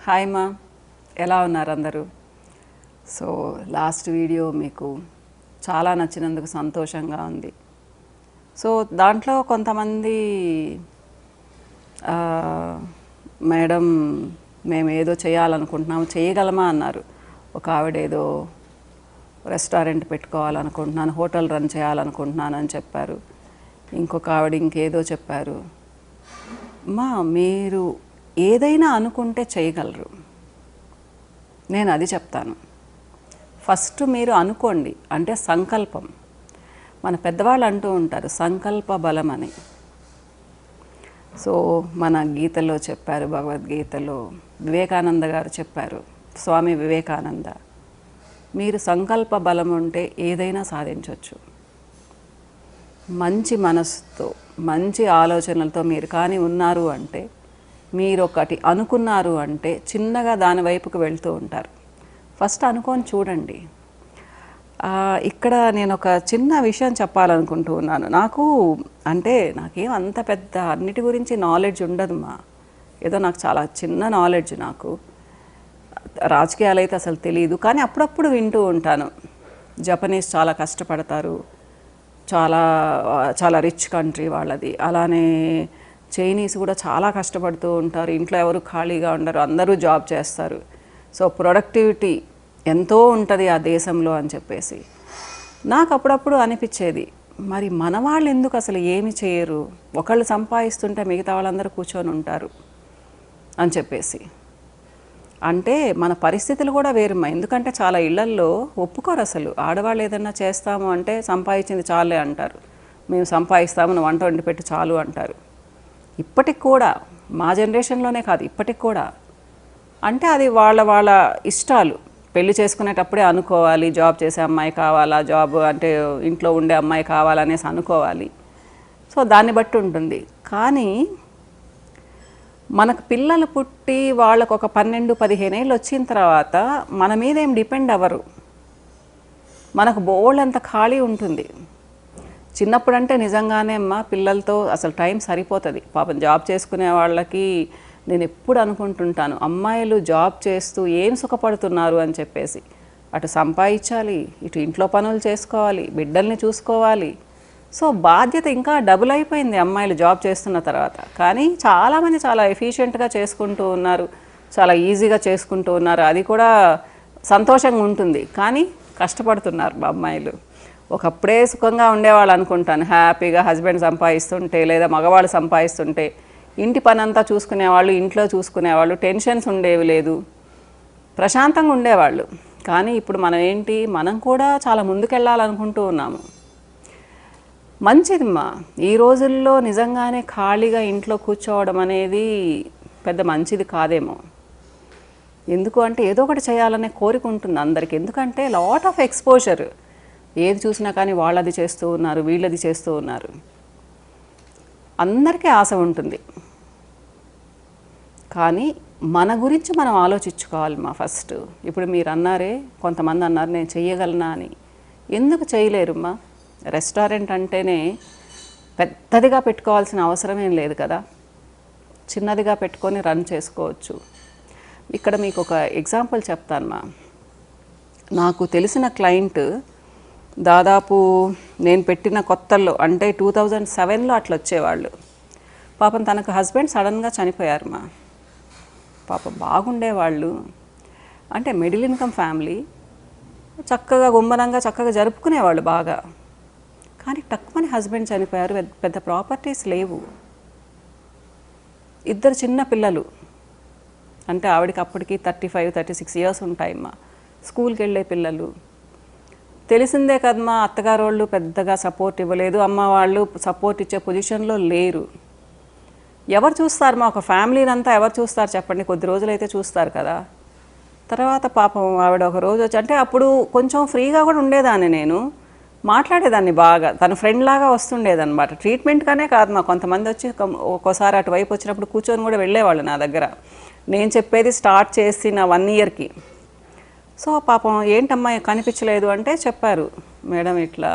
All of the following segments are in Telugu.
హాయ్ మా, ఎలా ఉన్నారు అందరూ? సో లాస్ట్ వీడియో మీకు చాలా నచ్చినందుకు సంతోషంగా ఉంది. సో దాంట్లో కొంతమంది మేడం మేము ఏదో చేయాలనుకుంటున్నాము, చేయగలమా అన్నారు. ఒక ఆవిడ ఏదో రెస్టారెంట్ పెట్టుకోవాలనుకుంటున్నాను, హోటల్ రన్ చేయాలనుకుంటున్నాను అని చెప్పారు. ఇంకొక ఆవిడ ఇంకేదో చెప్పారు. మా మీరు ఏదైనా అనుకుంటే చేయగలరు, నేను అది చెప్తాను. ఫస్ట్ మీరు అనుకోండి, అంటే సంకల్పం. మన పెద్దవాళ్ళు అంటూ ఉంటారు సంకల్ప బలం అని. సో మన గీతలో చెప్పారు, భగవద్గీతలో వివేకానంద గారు చెప్పారు, స్వామి వివేకానంద, మీరు సంకల్ప బలం ఉంటే ఏదైనా సాధించవచ్చు. మంచి మనసుతో మంచి ఆలోచనలతో మీరు కానీ ఉన్నారు అంటే, మీరు ఒకటి అనుకున్నారు అంటే చిన్నగా దాని వైపుకు వెళ్తూ ఉంటారు. ఫస్ట్ అనుకొని చూడండి. ఇక్కడ నేను ఒక చిన్న విషయం చెప్పాలనుకుంటూ ఉన్నాను. నాకేం అంత పెద్ద అన్నిటి గురించి నాలెడ్జ్ ఉండదు మా, ఏదో నాకు చాలా చిన్న నాలెడ్జ్. నాకు రాజకీయాలు అయితే అసలు తెలియదు, కానీ అప్పుడప్పుడు వింటూ ఉంటాను. జపనీస్ చాలా కష్టపడతారు, చాలా చాలా రిచ్ కంట్రీ వాళ్ళది. అలానే చైనీస్ కూడా చాలా కష్టపడుతూ ఉంటారు, ఇంట్లో ఎవరు ఖాళీగా ఉండరు, అందరూ జాబ్ చేస్తారు. సో ప్రొడక్టివిటీ ఎంతో ఉంటుంది ఆ దేశంలో అని చెప్పేసి నాకు అప్పుడప్పుడు అనిపించేది, మరి మన వాళ్ళు ఎందుకు అసలు ఏమి చేయరు, ఒకళ్ళు సంపాదిస్తుంటే మిగతా వాళ్ళందరూ కూర్చొని ఉంటారు అని చెప్పేసి. అంటే మన పరిస్థితులు కూడా వేరుమ్మా. ఎందుకంటే చాలా ఇళ్లల్లో ఒప్పుకోరు అసలు. ఆడవాళ్ళు ఏదన్నా చేస్తాము అంటే సంపాదించింది చాలే అంటారు, మేము సంపాదిస్తాము, నువ్వు వంట వండి పెట్టి చాలు అంటారు. ఇప్పటికి కూడా, మా జనరేషన్లోనే కాదు ఇప్పటికి కూడా. అంటే అది వాళ్ళ వాళ్ళ ఇష్టాలు. పెళ్లి చేసుకునేటప్పుడే అనుకోవాలి, జాబ్ చేసే అమ్మాయి కావాలా, జాబ్ అంటే ఇంట్లో ఉండే అమ్మాయి కావాలనేసి అనుకోవాలి. సో దాన్ని బట్టి ఉంటుంది. కానీ మనకు పిల్లలు పుట్టి వాళ్ళకు ఒక 12-15 ఏళ్ళు వచ్చిన తర్వాత మన మీద ఏం డిపెండ్ అవ్వరు. మనకు బోల్డ్ అంత ఖాళీ ఉంటుంది. చిన్నప్పుడంటే నిజంగానే అమ్మ పిల్లలతో అసలు టైం సరిపోతుంది. పాపం జాబ్ చేసుకునే వాళ్ళకి నేను ఎప్పుడు అనుకుంటుంటాను, అమ్మాయిలు జాబ్ చేస్తూ ఏం సుఖపడుతున్నారు అని చెప్పేసి. అటు సంపాదించాలి, ఇటు ఇంట్లో పనులు చేసుకోవాలి, బిడ్డల్ని చూసుకోవాలి. సో బాధ్యత ఇంకా డబుల్ అయిపోయింది అమ్మాయిలు జాబ్ చేస్తున్న తర్వాత. కానీ చాలామంది చాలా ఎఫిషియెంట్గా చేసుకుంటూ ఉన్నారు, చాలా ఈజీగా చేసుకుంటూ ఉన్నారు. అది కూడా సంతోషంగా ఉంటుంది. కానీ కష్టపడుతున్నారు అమ్మాయిలు. ఒకప్పుడే సుఖంగా ఉండేవాళ్ళు అనుకుంటాను, హ్యాపీగా హస్బెండ్ సంపాదిస్తుంటే లేదా మగవాళ్ళు సంపాదిస్తుంటే ఇంటి పని అంతా చూసుకునేవాళ్ళు, ఇంట్లో చూసుకునేవాళ్ళు, టెన్షన్స్ ఉండేవి లేదు, ప్రశాంతంగా ఉండేవాళ్ళు. కానీ ఇప్పుడు మనం కూడా చాలా ముందుకెళ్ళాలనుకుంటూ ఉన్నాము. మంచిదిమ్మా, ఈ రోజుల్లో నిజంగానే ఖాళీగా ఇంట్లో కూర్చోవడం అనేది పెద్ద మంచిది కాదేమో. ఎందుకు అంటే ఏదో ఒకటి చేయాలనే కోరిక ఉంటుంది అందరికి. ఎందుకంటే లాట్ ఆఫ్ ఎక్స్పోజర్, ఏది చూసినా కానీ వాళ్ళది చేస్తూ ఉన్నారు, వీళ్ళది చేస్తూ ఉన్నారు. అందరికీ ఆశ ఉంటుంది, కానీ మన గురించి మనం ఆలోచించుకోవాలి మా ఫస్ట్. ఇప్పుడు మీరు అన్నారే, కొంతమంది అన్నారు నేను చెయ్యగలనా అని. ఎందుకు చేయలేరుమ్మా? రెస్టారెంట్ అంటేనే పెద్దదిగా పెట్టుకోవాల్సిన అవసరం ఏం లేదు కదా, చిన్నదిగా పెట్టుకొని రన్ చేసుకోవచ్చు. ఇక్కడ మీకు ఒక ఎగ్జాంపుల్ చెప్తానమ్మా. నాకు తెలిసిన క్లయింట్ దాదాపు నేను పెట్టిన కొత్తల్లో అంటే 2007లో అట్లా వచ్చేవాళ్ళు. పాపం తనకు హస్బెండ్ సడన్గా చనిపోయారు మా. పాపం బాగుండేవాళ్ళు, అంటే మిడిల్ ఇన్కమ్ ఫ్యామిలీ, చక్కగా గుమ్మనంగా చక్కగా జరుపుకునేవాళ్ళు బాగా. కానీ టక్కుమని హస్బెండ్ చనిపోయారు, పెద్ద ప్రాపర్టీస్ లేవు, 2 చిన్న పిల్లలు. అంటే ఆవిడకి అప్పటికి 35-36 ఇయర్స్ ఉంటాయమ్మా, స్కూల్కి వెళ్ళే పిల్లలు. తెలిసిందే కదమ్మా, అత్తగారు వాళ్ళు పెద్దగా సపోర్ట్ ఇవ్వలేదు, అమ్మ వాళ్ళు సపోర్ట్ ఇచ్చే పొజిషన్లో లేరు. ఎవరు చూస్తారు మా? ఒక ఫ్యామిలీని అంతా ఎవరు చూస్తారు చెప్పండి? కొద్ది రోజులైతే చూస్తారు కదా. తర్వాత పాపం ఆవిడ ఒక రోజు వచ్చి, అంటే అప్పుడు కొంచెం ఫ్రీగా కూడా ఉండేదాన్ని, నేను మాట్లాడేదాన్ని బాగా, తన ఫ్రెండ్ లాగా వస్తుండేదన్నమాట. ట్రీట్మెంట్గానే కాదు మా, కొంతమంది వచ్చి ఒక్కోసారి అటువైపు వచ్చినప్పుడు కూర్చొని కూడా వెళ్ళేవాళ్ళు నా దగ్గర, నేను చెప్పేది స్టార్ట్ చేసిన 1 ఇయర్కి. సో పాపం ఏంటమ్మా కనిపించలేదు అంటే చెప్పారు, మేడం ఇట్లా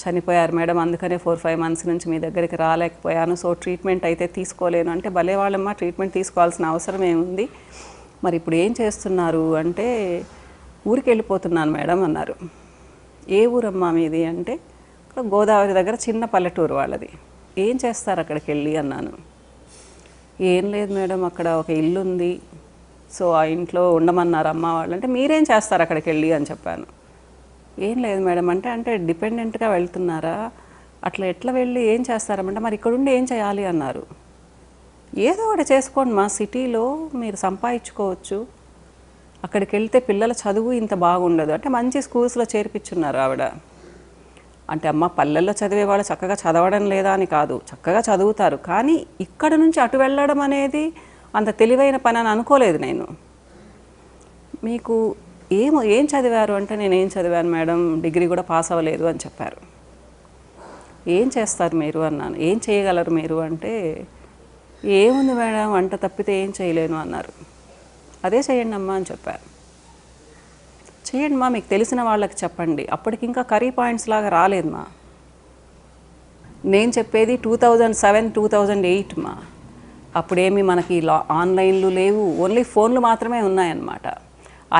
చనిపోయారు మేడం, అందుకనే 4-5 మంత్స్ నుంచి మీ దగ్గరికి రాలేకపోయాను, సో ట్రీట్మెంట్ అయితే తీసుకోలేను అంటే, భలే వాళ్ళమ్మ ట్రీట్మెంట్ తీసుకోవాల్సిన అవసరం ఏముంది, మరి ఇప్పుడు ఏం చేస్తున్నారు అంటే ఊరికి వెళ్ళిపోతున్నాను మేడం అన్నారు. ఏ ఊరమ్మా మీది అంటే ఇక్కడ గోదావరి దగ్గర చిన్న పల్లెటూరు వాళ్ళది. ఏం చేస్తారు అక్కడికి వెళ్ళి అన్నాను. ఏం లేదు మేడం, అక్కడ ఒక ఇల్లు ఉంది, సో ఆ ఇంట్లో ఉండమన్నారు అమ్మ వాళ్ళు. అంటే మీరేం చేస్తారు అక్కడికి వెళ్ళి అని చెప్పాను. ఏం లేదు మేడం అంటే డిపెండెంట్గా వెళ్తున్నారా, అట్లా ఎట్లా వెళ్ళి ఏం చేస్తారమంటే మరి ఇక్కడ ఉండి ఏం చేయాలి అన్నారు. ఏదో ఒకటి చేసుకోండి మా సిటీలో మీరు సంపాదించుకోవచ్చు, అక్కడికి వెళ్తే పిల్లల చదువు ఇంత బాగుండదు అంటే మంచి స్కూల్స్లో చేర్పించున్నారు ఆవిడ. అంటే అమ్మ పల్లెల్లో చదివే వాళ్ళు చక్కగా చదవడం లేదా అని కాదు, చక్కగా చదువుతారు, కానీ ఇక్కడ నుంచి అటు వెళ్ళడం అనేది అంత తెలివైన పని అని అనుకోలేదు నేను. మీకు ఏం చదివారు అంటే నేనేం చదివాను మేడం, డిగ్రీ కూడా పాస్ అవ్వలేదు అని చెప్పారు. ఏం చేస్తారు మీరు అన్నాను. ఏం చేయగలరు మీరు అంటే ఏముంది మేడం వంట తప్పితే ఏం చేయలేను అన్నారు. అదే చేయండి అమ్మా అని చెప్పారు. చేయండి మా, మీకు తెలిసిన వాళ్ళకి చెప్పండి. అప్పటికి ఇంకా కర్రీ పాయింట్స్ లాగా రాలేదు మా. నేను చెప్పేది 2007, 2008 మా. అప్పుడేమి మనకి ఆన్లైన్లు లేవు, ఓన్లీ ఫోన్లు మాత్రమే ఉన్నాయన్నమాట.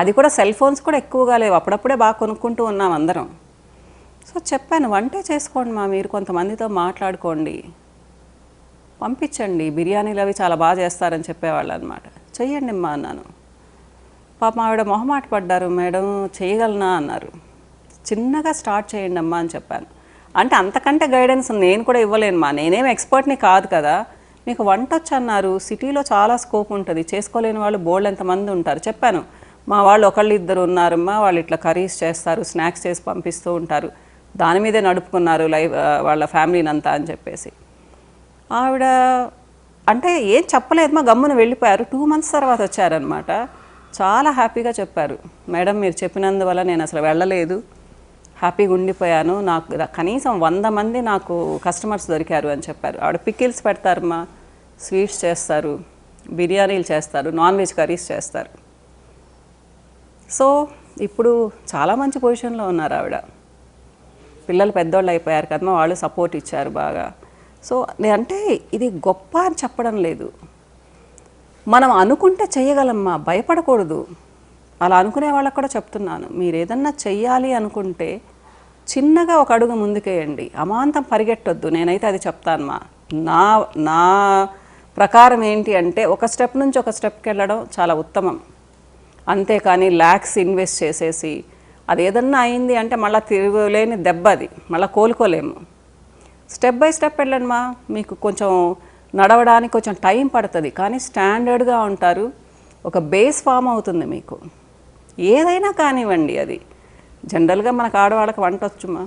అది కూడా సెల్ ఫోన్స్ కూడా ఎక్కువగా లేవు, అప్పుడప్పుడే బాగా కొనుక్కుంటూ ఉన్నాం అందరం. సో చెప్పాను, వంటే చేసుకోండి మా, మీరు కొంతమందితో మాట్లాడుకోండి, పంపించండి, బిర్యానీలు అవి చాలా బాగా చేస్తారని చెప్పేవాళ్ళు అనమాట. చెయ్యండి అమ్మా అన్నాను. పాపం ఆవిడ మొహమాట పడ్డారు. మేడం చేయగలనా అన్నారు. చిన్నగా స్టార్ట్ చేయండి అమ్మా అని చెప్పాను. అంటే అంతకంటే గైడెన్స్ నేను కూడా ఇవ్వలేను మా, నేనేం ఎక్స్పర్ట్ని కాదు కదా. మీకు వంట వచ్చు అన్నారు, సిటీలో చాలా స్కోప్ ఉంటుంది, చేసుకోలేని వాళ్ళు బోల్డ్ ఎంతమంది ఉంటారు. చెప్పాను, మా వాళ్ళు ఒకళ్ళు ఇద్దరు ఉన్నారమ్మా, వాళ్ళు ఇట్లా కర్రీస్ చేస్తారు, స్నాక్స్ చేసి పంపిస్తూ ఉంటారు, దాని మీదే నడుపుకున్నారు వాళ్ళ ఫ్యామిలీని అంతా అని చెప్పేసి. ఆవిడ అంటే ఏం చెప్పలేదు మా, గమ్మున వెళ్ళిపోయారు. 2 months తర్వాత వచ్చారనమాట. చాలా హ్యాపీగా చెప్పారు, మేడం మీరు చెప్పినందువల్ల నేను అసలు వెళ్ళలేదు, హ్యాపీగా ఉండిపోయాను, నాకు కనీసం 100 మంది నాకు కస్టమర్స్ దొరికారు అని చెప్పారు. ఆవిడ పికిల్స్ పెడతారమ్మా, స్వీట్స్ చేస్తారు, బిర్యానీలు చేస్తారు, నాన్ వెజ్ కర్రీస్ చేస్తారు. సో ఇప్పుడు చాలా మంచి పొజిషన్లో ఉన్నారు ఆవిడ. పిల్లలు పెద్దోళ్ళు అయిపోయారు కదమ్మా, వాళ్ళు సపోర్ట్ ఇచ్చారు బాగా. సో అంటే ఇది గొప్ప అని చెప్పడం లేదు, మనం అనుకుంటే చేయగలమ్మా, భయపడకూడదు. అలా అనుకునే వాళ్ళకు కూడా చెప్తున్నాను, మీరు ఏదన్నా చెయ్యాలి అనుకుంటే చిన్నగా ఒక అడుగు ముందుకేయండి, అమాంతం పరిగెట్టొద్దు. నేనైతే అది చెప్తాను మా. నా ప్రకారం ఏంటి అంటే ఒక స్టెప్ నుంచి ఒక స్టెప్కి వెళ్ళడం చాలా ఉత్తమం. అంతేకాని ల్యాక్స్ ఇన్వెస్ట్ చేసేసి అది ఏదన్నా అయింది అంటే మళ్ళీ తిరగలేని దెబ్బ, అది మళ్ళీ కోలుకోలేము. స్టెప్ బై స్టెప్ వెళ్ళండి మా, మీకు కొంచెం నడవడానికి కొంచెం టైం పడుతుంది, కానీ స్టాండర్డ్గా ఉంటారు, ఒక బేస్ ఫామ్ అవుతుంది మీకు. ఏదైనా కానివ్వండి, అది జనరల్గా మనకు ఆడవాళ్ళకి వంట వచ్చుమా.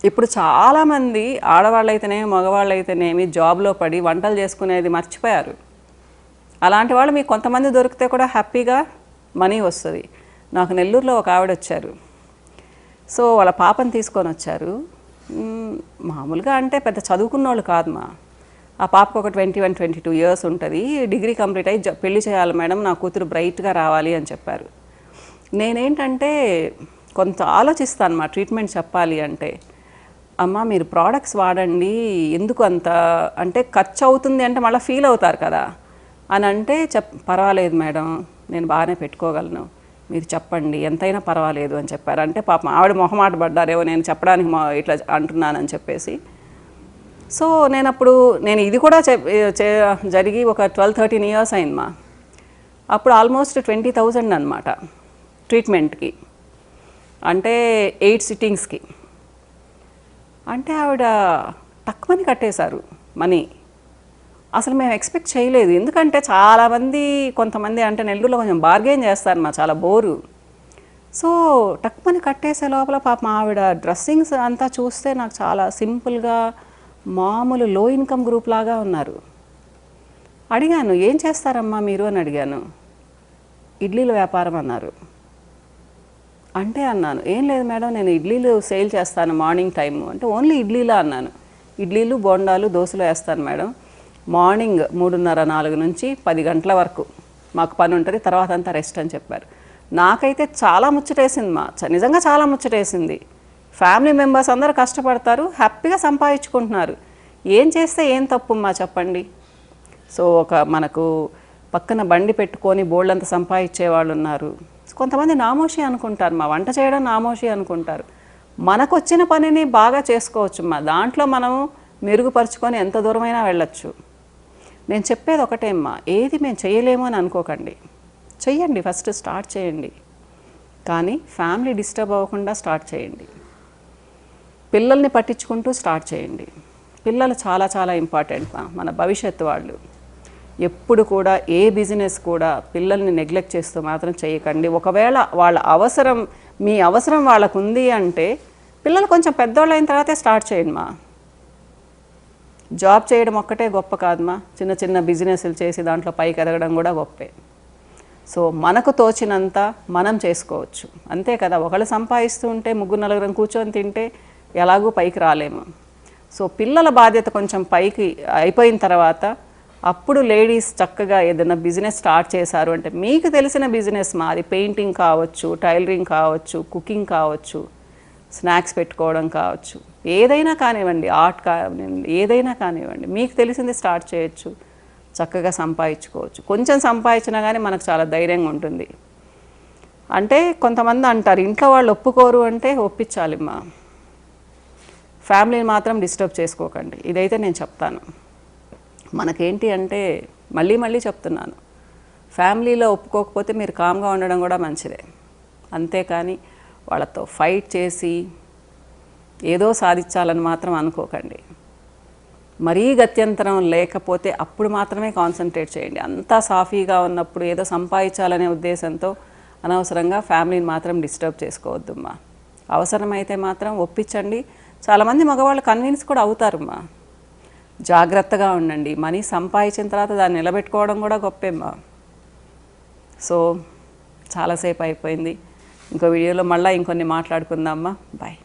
ఇప్పుడు చాలామంది ఆడవాళ్ళైతేనేమి మగవాళ్ళైతేనేమి జాబ్లో పడి వంటలు చేసుకునేది మర్చిపోయారు. అలాంటి వాళ్ళు మీకు కొంతమంది దొరికితే కూడా హ్యాపీగా మనీ వస్తుంది. నాకు నెల్లూరులో ఒక ఆవిడ వచ్చారు. సో వాళ్ళ పాపని తీసుకొని వచ్చారు. మామూలుగా అంటే పెద్ద చదువుకున్న వాళ్ళు కాదు మా. ఆ పాపకు ఒక 21, 22 years ఉంటుంది, డిగ్రీ కంప్లీట్ అయ్యి పెళ్లి చేయాలి మేడం, నా కూతురు బ్రైట్గా రావాలి అని చెప్పారు. నేనేంటంటే కొంత ఆలోచిస్తాను మా, ట్రీట్మెంట్ చెప్పాలి అంటే. అమ్మ మీరు ప్రోడక్ట్స్ వాడండి, ఎందుకు అంత అంటే ఖర్చు అవుతుంది అంటే మళ్ళీ ఫీల్ అవుతారు కదా అని అంటే, పర్వాలేదు మేడం నేను బాగానే పెట్టుకోగలను, మీరు చెప్పండి ఎంతైనా పర్వాలేదు అని చెప్పారు. అంటే పాపం ఆవిడ మొహమాట పడ్డారేమో నేను చెప్పడానికి ఇట్లా అంటున్నానని చెప్పేసి. సో నేను ఇది కూడా జరిగి ఒక 12-13 years అయింది మా. అప్పుడు ఆల్మోస్ట్ 20,000 అనమాట ట్రీట్మెంట్కి, అంటే 8 sittings. అంటే ఆవిడ తక్కువని కట్టేశారు మనీ. అసలు మేము ఎక్స్పెక్ట్ చేయలేదు, ఎందుకంటే చాలామంది కొంతమంది అంటే నెల్లూరులో కొంచెం బార్గెన్ చేస్తారు మా, చాలా బోరు. సో తక్కువని కట్టేసే లోపల పాపం ఆవిడ డ్రెస్సింగ్స్ అంతా చూస్తే నాకు చాలా సింపుల్గా మామూలు లో ఇన్కమ్ గ్రూప్ లాగా ఉన్నారు. అడిగాను, ఏం చేస్తారమ్మా మీరు అని అడిగాను. ఇడ్లీల వ్యాపారం అన్నారు. అంటే అన్నాను, ఏం లేదు మేడం నేను ఇడ్లీలు సేల్ చేస్తాను మార్నింగ్ టైము. అంటే ఓన్లీ ఇడ్లీలా అన్నాను. ఇడ్లీలు బోండాలు దోశలు వేస్తాను మేడం, మార్నింగ్ 3:30-4 నుంచి 10 గంటల వరకు మాకు పని ఉంటుంది, తర్వాత అంతా రెస్ట్ అని చెప్పారు. నాకైతే చాలా ముచ్చటేసింది మా, నిజంగా చాలా ముచ్చటేసింది. ఫ్యామిలీ మెంబర్స్ అందరూ కష్టపడతారు, హ్యాపీగా సంపాదించుకుంటున్నారు, ఏం చేస్తే ఏం తప్పు మా చెప్పండి. సో మనకు పక్కన బండి పెట్టుకొని బోళ్ళంత సంపాదించే వాళ్ళు ఉన్నారు. కొంతమంది నామోషి అనుకుంటారు, మా వంట చేయడం నామోషి అనుకుంటారు. మనకు వచ్చిన పనిని బాగా చేసుకోవచ్చు మా, దాంట్లో మనం మెరుగుపరుచుకొని ఎంత దూరమైనా వెళ్ళొచ్చు. నేను చెప్పేది ఒకటేమ్మా, ఏది మేము చేయలేము అని అనుకోకండి, చెయ్యండి, ఫస్ట్ స్టార్ట్ చేయండి. కానీ ఫ్యామిలీ డిస్టర్బ్ అవ్వకుండా స్టార్ట్ చేయండి. పిల్లల్ని పట్టించుకుంటూ స్టార్ట్ చేయండి. పిల్లలు చాలా చాలా ఇంపార్టెంట్ మన భవిష్యత్తు వాళ్ళు. ఎప్పుడు కూడా ఏ బిజినెస్ కూడా పిల్లల్ని నెగ్లెక్ట్ చేస్తూ మాత్రం చేయకండి. ఒకవేళ వాళ్ళ అవసరం, మీ అవసరం వాళ్ళకు ఉంది అంటే పిల్లలు కొంచెం పెద్దోళ్ళు అయిన తర్వాతే స్టార్ట్ చేయండి మా. జాబ్ చేయడం ఒక్కటే గొప్ప కాదమ్మా, చిన్న చిన్న బిజినెస్లు చేసి దాంట్లో పైకి ఎదగడం కూడా గొప్పే. సో మనకు తోచినంత మనం చేసుకోవచ్చు, అంతే కదా. ఒకళ్ళు సంపాదిస్తూ ఉంటే ముగ్గురు నలుగురం కూర్చొని తింటే ఎలాగూ పైకి రాలేము. సో పిల్లల బాధ్యత కొంచెం పైకి అయిపోయిన తర్వాత అప్పుడు లేడీస్ చక్కగా ఏదైనా బిజినెస్ స్టార్ట్ చేశారు అంటే, మీకు తెలిసిన బిజినెస్ మా, అది పెయింటింగ్ కావచ్చు, టైలరింగ్ కావచ్చు, కుకింగ్ కావచ్చు, స్నాక్స్ పెట్టుకోవడం కావచ్చు, ఏదైనా కానివ్వండి, ఆర్ట్ కానివ్వండి, ఏదైనా కానివ్వండి, మీకు తెలిసింది స్టార్ట్ చేయొచ్చు, చక్కగా సంపాదించుకోవచ్చు. కొంచెం సంపాదించినా కానీ మనకు చాలా ధైర్యంగా ఉంటుంది. అంటే కొంతమంది అంటారు ఇంట్లో వాళ్ళు ఒప్పుకోరు అంటే ఒప్పించాలిమ్మా, ఫ్యామిలీని మాత్రం డిస్టర్బ్ చేసుకోకండి. ఇదైతే నేను చెప్తాను. మనకేంటి అంటే మళ్ళీ మళ్ళీ చెప్తున్నాను, ఫ్యామిలీలో ఒప్పుకోకపోతే మీరు కామ్గా ఉండడం కూడా మంచిదే. అంతేకాని వాళ్ళతో ఫైట్ చేసి ఏదో సాధించాలని మాత్రం అనుకోకండి. మరీ గత్యంతరం లేకపోతే అప్పుడు మాత్రమే కాన్సన్ట్రేట్ చేయండి. అంతా సాఫీగా ఉన్నప్పుడు ఏదో సంపాదించాలనే ఉద్దేశంతో అనవసరంగా ఫ్యామిలీని మాత్రం డిస్టర్బ్ చేసుకోవద్దమ్మా. అవసరమైతే మాత్రం ఒప్పించండి. చాలామంది మగవాళ్ళు కన్విన్స్ కూడా అవుతారమ్మా. జాగ్రత్తగా ఉండండి. మనీ సంపాదించిన తర్వాత దాన్ని నిలబెట్టుకోవడం కూడా గొప్పేమ్మా. సో చాలాసేపు అయిపోయింది, ఇంకో వీడియోలో మళ్ళీ ఇంకొన్ని మాట్లాడుకుందామా. బాయ్.